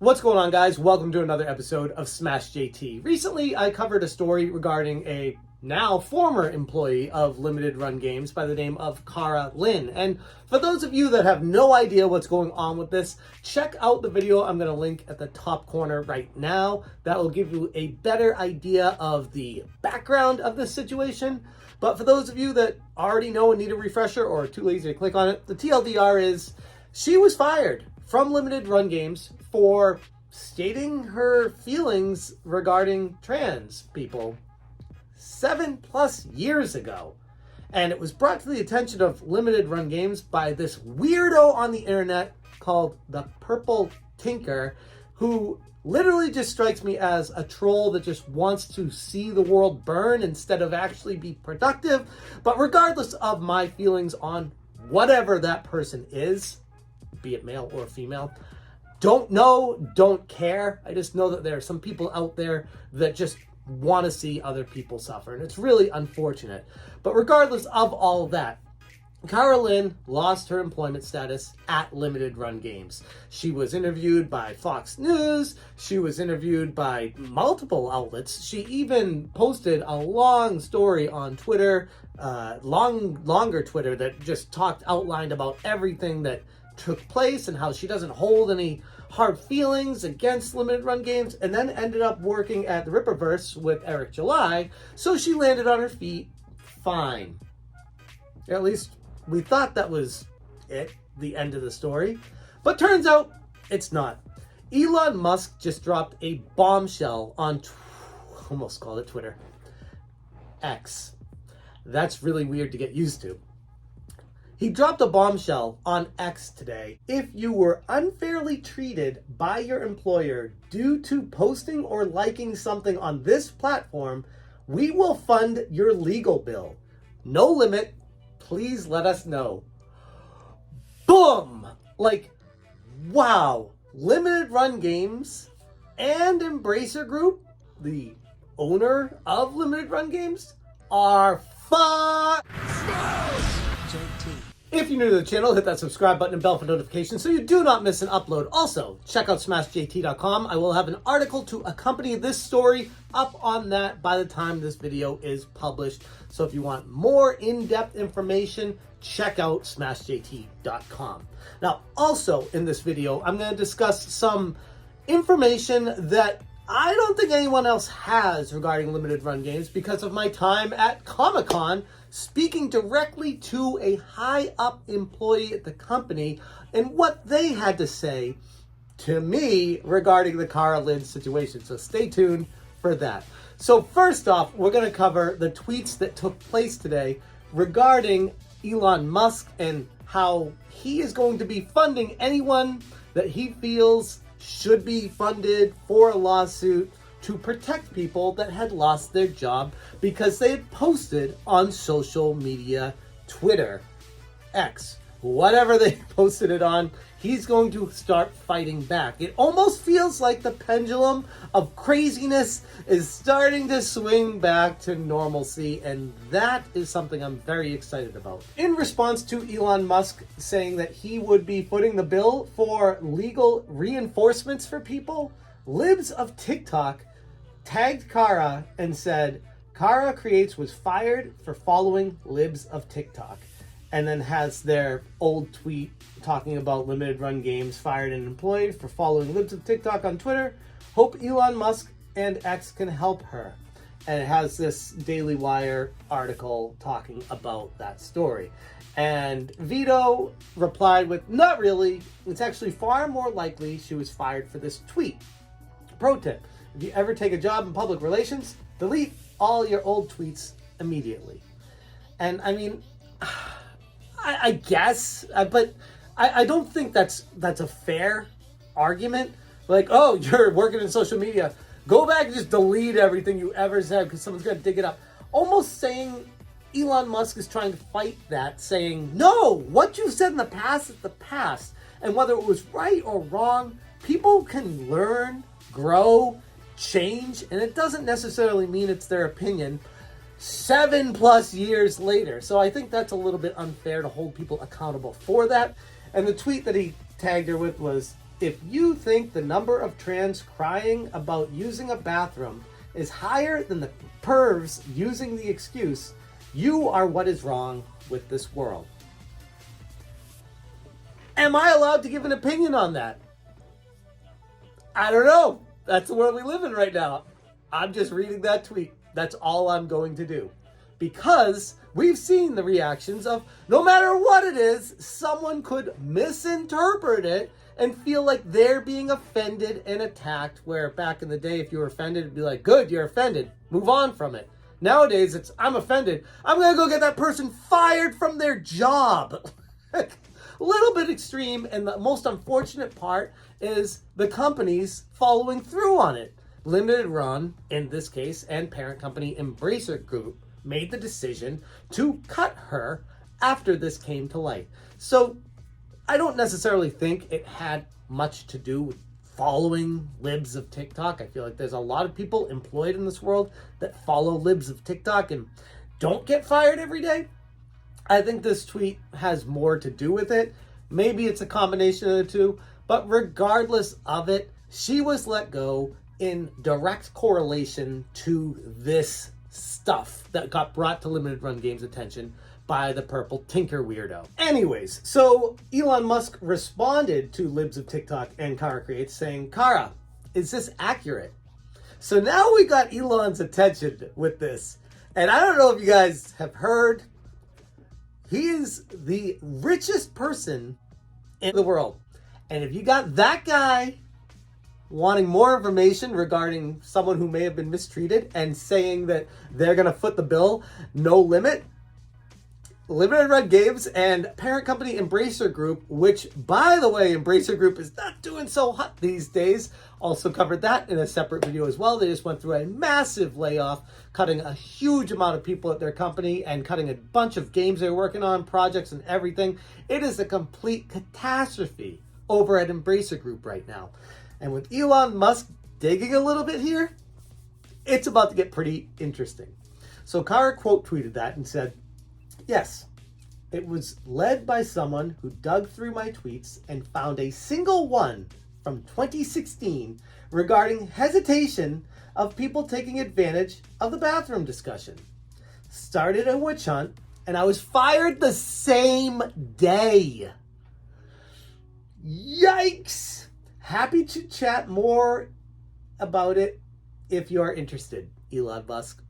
What's going on, guys? Welcome to another episode of Smash JT. Recently, I covered a story regarding a now former employee of Limited Run Games by the name of Cara Lynn. And for those of you that have no idea what's going on with this, check out the video I'm going to link at the top corner right now. That will give you a better idea of the background of this situation. But for those of you that already know and need a refresher or are too lazy to click on it, the TLDR is she was fired from Limited Run Games for stating her feelings regarding trans people 7+ years ago. And it was brought to the attention of Limited Run Games by this weirdo on the internet called the Purple Tinker, who literally just strikes me as a troll that just wants to see the world burn instead of actually be productive. But regardless of my feelings on whatever that person is, be it male or female, don't know, don't care. I just know that there are some people out there that just want to see other people suffer, and it's really unfortunate. But regardless of all of that, Cara Lynn lost her employment status at Limited Run Games. She was interviewed by Fox News. She was interviewed by multiple outlets. She even posted a long story on Twitter, longer Twitter, that just outlined about everything that took place and how she doesn't hold any hard feelings against Limited Run Games, and then ended up working at the Rippaverse with Eric July, so she landed on her feet fine. At least we thought that was it, the end of the story, but turns out it's not. Elon Musk just dropped a bombshell on almost called it Twitter. X. That's really weird to get used to. He dropped a bombshell on X today. If you were unfairly treated by your employer due to posting or liking something on this platform, we will fund your legal bill. No limit. Please let us know. Boom! Like, wow. Limited Run Games and Embracer Group, the owner of Limited Run Games, are fucked. If you're new to the channel, hit that subscribe button and bell for notifications so you do not miss an upload. Also, check out smashjt.com. I will have an article to accompany this story up on that by the time this video is published. So if you want more in-depth information, check out smashjt.com. Now, also in this video, I'm going to discuss some information that I don't think anyone else has regarding Limited Run Games because of my time at Comic-Con speaking directly to a high-up employee at the company and what they had to say to me regarding the Cara Lynn situation. So stay tuned for that. So first off, we're going to cover the tweets that took place today regarding Elon Musk and how he is going to be funding anyone that he feels should be funded for a lawsuit to protect people that had lost their job because they had posted on social media, Twitter, X, whatever they posted it on. He's going to start fighting back. It almost feels like the pendulum of craziness is starting to swing back to normalcy, and that is something I'm very excited about. In response to Elon Musk saying that he would be footing the bill for legal reinforcements for people, Libs of TikTok tagged Cara and said, Cara Creates was fired for following Libs of TikTok. And then has their old tweet talking about Limited Run Games fired an employee for following Libs of TikTok on Twitter. Hope Elon Musk and X can help her. And it has this Daily Wire article talking about that story. And Vito replied with, not really. It's actually far more likely she was fired for this tweet. Pro tip, if you ever take a job in public relations, delete all your old tweets immediately. And I mean, I guess, but I don't think that's a fair argument. Like, oh, you're working in social media, go back and just delete everything you ever said because someone's going to dig it up. Almost saying Elon Musk is trying to fight that, saying, no, what you said in the past is the past. And whether it was right or wrong, people can learn, grow, change, and it doesn't necessarily mean it's their opinion 7+ years later. So I think that's a little bit unfair to hold people accountable for that. And the tweet that he tagged her with was, If you think the number of trans crying about using a bathroom is higher than the pervs using the excuse, you are what is wrong with this world. Am I allowed to give an opinion on that? I don't know. That's the world we live in right now. I'm just reading that tweet. That's all I'm going to do. Because we've seen the reactions of no matter what it is, someone could misinterpret it and feel like they're being offended and attacked, where back in the day, if you were offended, it'd be like, good, you're offended. Move on from it. Nowadays, it's, I'm offended. I'm going to go get that person fired from their job. A little bit extreme, and the most unfortunate part is the companies following through on it. Limited Run, in this case, and parent company Embracer Group made the decision to cut her after this came to light. So I don't necessarily think it had much to do with following libs of TikTok. I feel like there's a lot of people employed in this world that follow libs of TikTok and don't get fired every day. I think this tweet has more to do with it. Maybe it's a combination of the two, but regardless of it, she was let go in direct correlation to this stuff that got brought to Limited Run Games' attention by the purple Tinker weirdo. Anyways, so Elon Musk responded to libs of TikTok and Kara Creates saying, Kara, is this accurate? So now we got Elon's attention with this. And I don't know if you guys have heard, he is the richest person in the world. And if you got that guy wanting more information regarding someone who may have been mistreated and saying that they're going to foot the bill, no limit, Limited Run Games and parent company Embracer Group, which, by the way, Embracer Group is not doing so hot these days, also covered that in a separate video as well. They just went through a massive layoff, cutting a huge amount of people at their company and cutting a bunch of games they're working on, projects and everything. It is a complete catastrophe over at Embracer Group right now. And with Elon Musk digging a little bit here, it's about to get pretty interesting. So Kara quote tweeted that and said, yes, it was led by someone who dug through my tweets and found a single one from 2016 regarding hesitation of people taking advantage of the bathroom discussion. Started a witch hunt, and I was fired the same day. Yikes! Happy to chat more about it if you are interested, Elon Musk.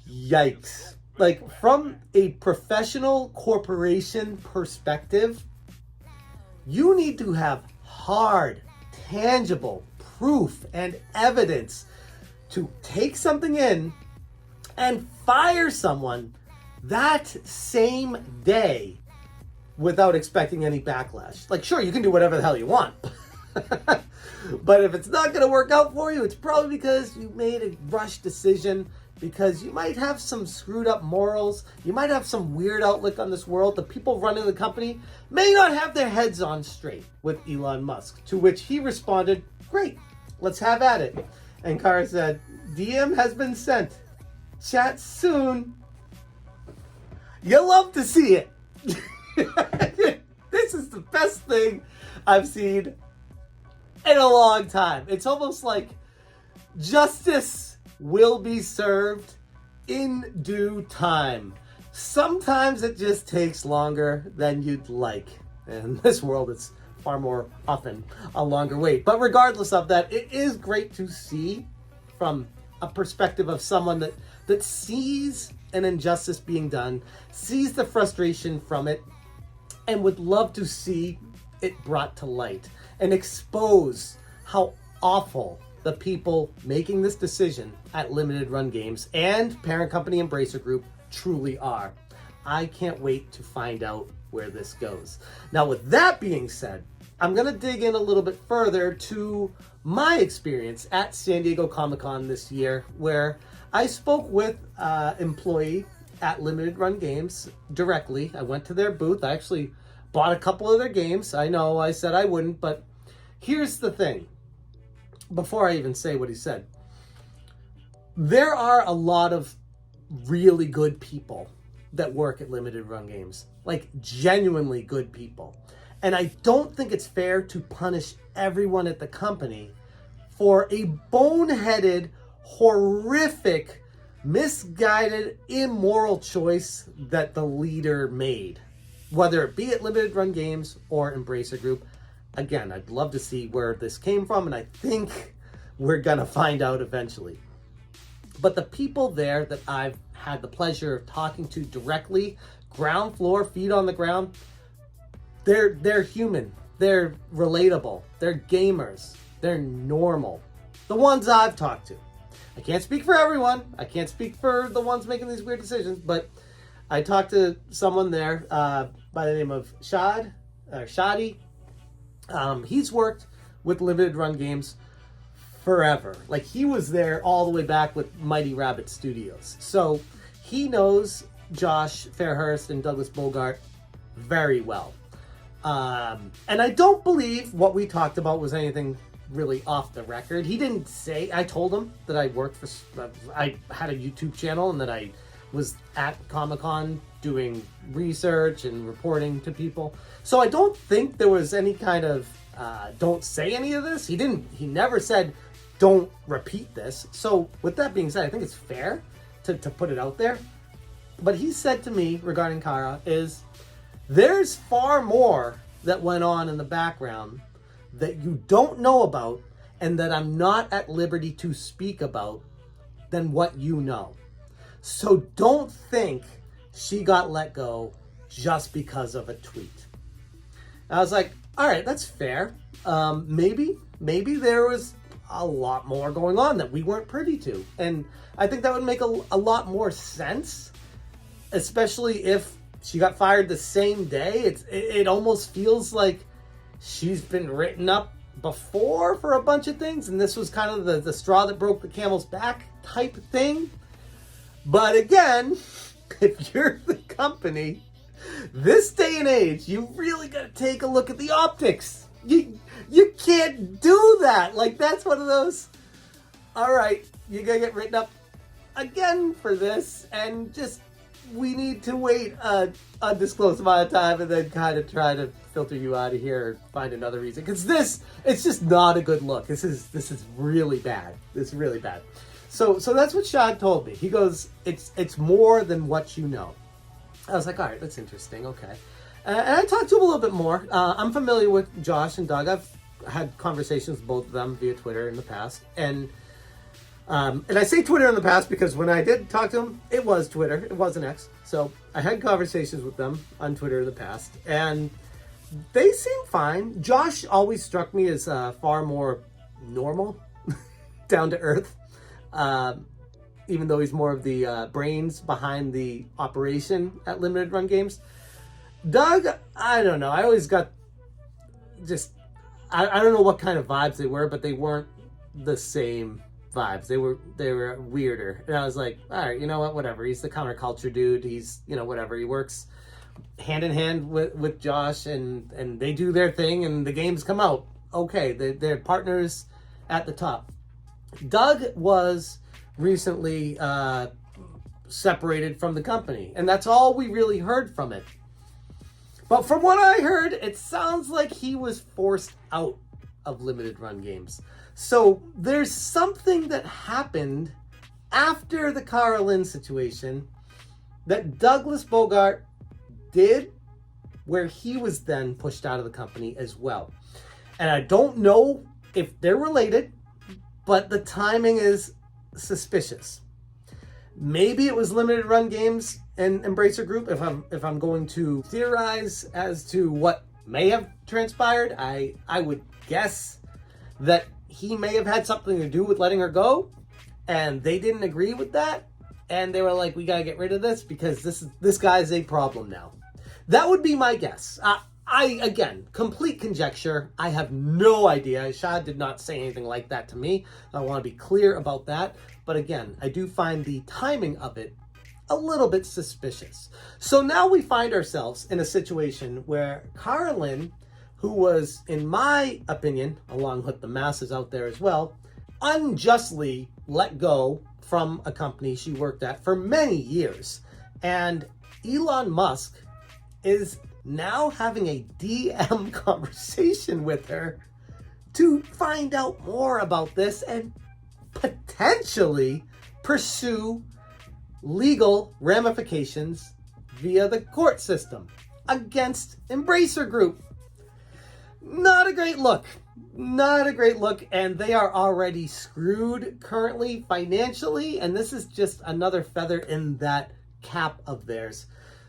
Yikes. Like, from a professional corporation perspective, you need to have hard, tangible proof and evidence to take something in and fire someone that same day without expecting any backlash. Like, sure, you can do whatever the hell you want. But if it's not going to work out for you, it's probably because you made a rushed decision, because you might have some screwed up morals. You might have some weird outlook on this world. The people running the company may not have their heads on straight with Elon Musk. To which he responded, great, let's have at it. And Kara said, DM has been sent. Chat soon. You'll love to see it. This is the best thing I've seen in a long time. It's almost like justice will be served in due time. Sometimes it just takes longer than you'd like. And in this world, it's far more often a longer wait. But regardless of that, it is great to see from a perspective of someone that sees an injustice being done, sees the frustration from it, and would love to see it brought to light and expose how awful the people making this decision at Limited Run Games and parent company Embracer Group truly are. I can't wait to find out where this goes. Now, with that being said, I'm going to dig in a little bit further to my experience at San Diego Comic-Con this year, where I spoke with an employee at Limited Run Games directly. I went to their booth. I actually bought a couple of their games. I know I said I wouldn't, but here's the thing. Before I even say what he said, there are a lot of really good people that work at Limited Run Games, like genuinely good people. And I don't think it's fair to punish everyone at the company for a boneheaded, horrific, misguided, immoral choice that the leader made, whether it be at Limited Run Games or Embracer Group. Again, I'd love to see where this came from, and I think we're gonna find out eventually. But the people there that I've had the pleasure of talking to directly, ground floor, feet on the ground, they're human, they're relatable, they're gamers, they're normal. The ones I've talked to. I can't speak for everyone. I can't speak for the ones making these weird decisions, but I talked to someone there by the name of Shadi. He's worked with Limited Run Games forever. Like, he was there all the way back with Mighty Rabbit Studios. So he knows Josh Fairhurst and Douglas Bogart very well. And I don't believe what we talked about was anything really off the record. He didn't say, I told him that I worked for, I had a YouTube channel and that I was at Comic-Con doing research and reporting to people. So I don't think there was any kind of, don't say any of this. He never said, don't repeat this. So with that being said, I think it's fair to put it out there. But he said to me regarding Kara is, there's far more that went on in the background that you don't know about and that I'm not at liberty to speak about than what you know. So don't think she got let go just because of a tweet. I was like, all right, that's fair. Maybe there was a lot more going on that we weren't privy to. And I think that would make a lot more sense, especially if she got fired the same day. It almost feels like she's been written up before for a bunch of things, and this was kind of the straw that broke the camel's back type thing. But again, if you're the company, this day and age, you really got to take a look at the optics. You can't do that. Like, that's one of those, all right, you're going to get written up again for this, and just, we need to wait an undisclosed amount of time and then kind of try to filter you out of here or find another reason. Because it's just not a good look. This is really bad. It's really bad. So that's what Shad told me. He goes, it's more than what you know. I was like, all right, that's interesting. Okay. And I talked to him a little bit more. I'm familiar with Josh and Doug. I've had conversations with both of them via Twitter in the past. And I say Twitter in the past because when I did talk to them, it was Twitter. It wasn't X. So I had conversations with them on Twitter in the past. And they seem fine. Josh always struck me as far more normal, down to earth. Even though he's more of the brains behind the operation at Limited Run Games. Doug, I don't know. I always got just, I don't know what kind of vibes they were, but they weren't the same vibes. They were weirder. And I was like, all right, you know what, whatever. He's the counterculture dude. He's, whatever. He works hand in hand with Josh, and they do their thing, and the games come out. Okay, they're partners at the top. Doug was recently separated from the company, and that's all we really heard from it. But from what I heard, it sounds like he was forced out of Limited Run Games. So there's something that happened after the Cara Lynn situation that Douglas Bogart did, where he was then pushed out of the company as well. And I don't know if they're related, but the timing is suspicious. Maybe it was Limited Run Games and Embracer Group. If I'm going to theorize as to what may have transpired, I would guess that he may have had something to do with letting her go, and they didn't agree with that, and they were like, we gotta get rid of this because this guy's a problem now. That would be my guess. Again, complete conjecture. I have no idea. Shad did not say anything like that to me. I want to be clear about that. But again, I do find the timing of it a little bit suspicious. So now we find ourselves in a situation where Cara Lynn, who was, in my opinion, along with the masses out there as well, unjustly let go from a company she worked at for many years. And Elon Musk is now having a DM conversation with her to find out more about this and potentially pursue legal ramifications via the court system against Embracer Group. Not a great look. Not a great look, and they are already screwed currently financially, and this is just another feather in that cap of theirs.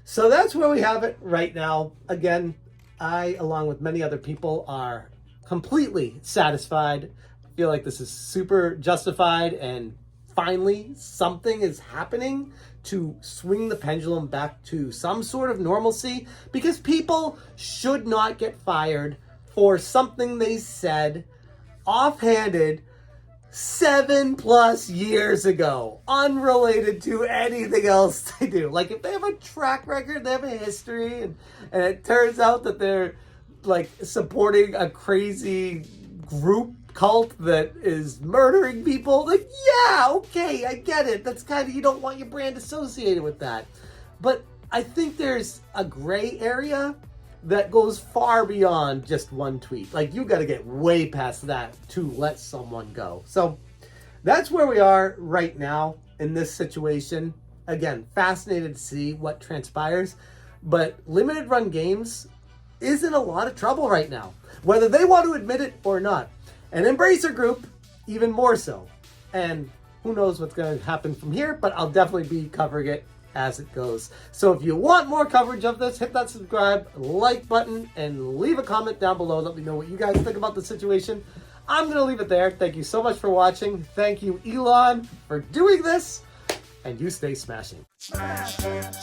So that's where we have it right now. Again, I, along with many other people, are completely satisfied. I feel like this is super justified, and finally something is happening to swing the pendulum back to some sort of normalcy, because people should not get fired for something they said offhanded 7+ years ago, unrelated to anything else they do. Like, if they have a track record, they have a history, and it turns out that they're like supporting a crazy group cult that is murdering people, like, yeah, okay, I get it. That's kind of, you don't want your brand associated with that. But I think there's a gray area that goes far beyond just one tweet. Like, you got to get way past that to let someone go. So that's where we are right now in this situation. Again, fascinated to see what transpires, but limited run games is in a lot of trouble right now, whether they want to admit it or not. And Embracer Group, even more so. And who knows what's going to happen from here, but I'll definitely be covering it as it goes. So if you want more coverage of this, hit that subscribe, like button, and leave a comment down below. Let me know what you guys think about the situation. I'm going to leave it there. Thank you so much for watching. Thank you, Elon, for doing this. And you stay smashing. Smash, change,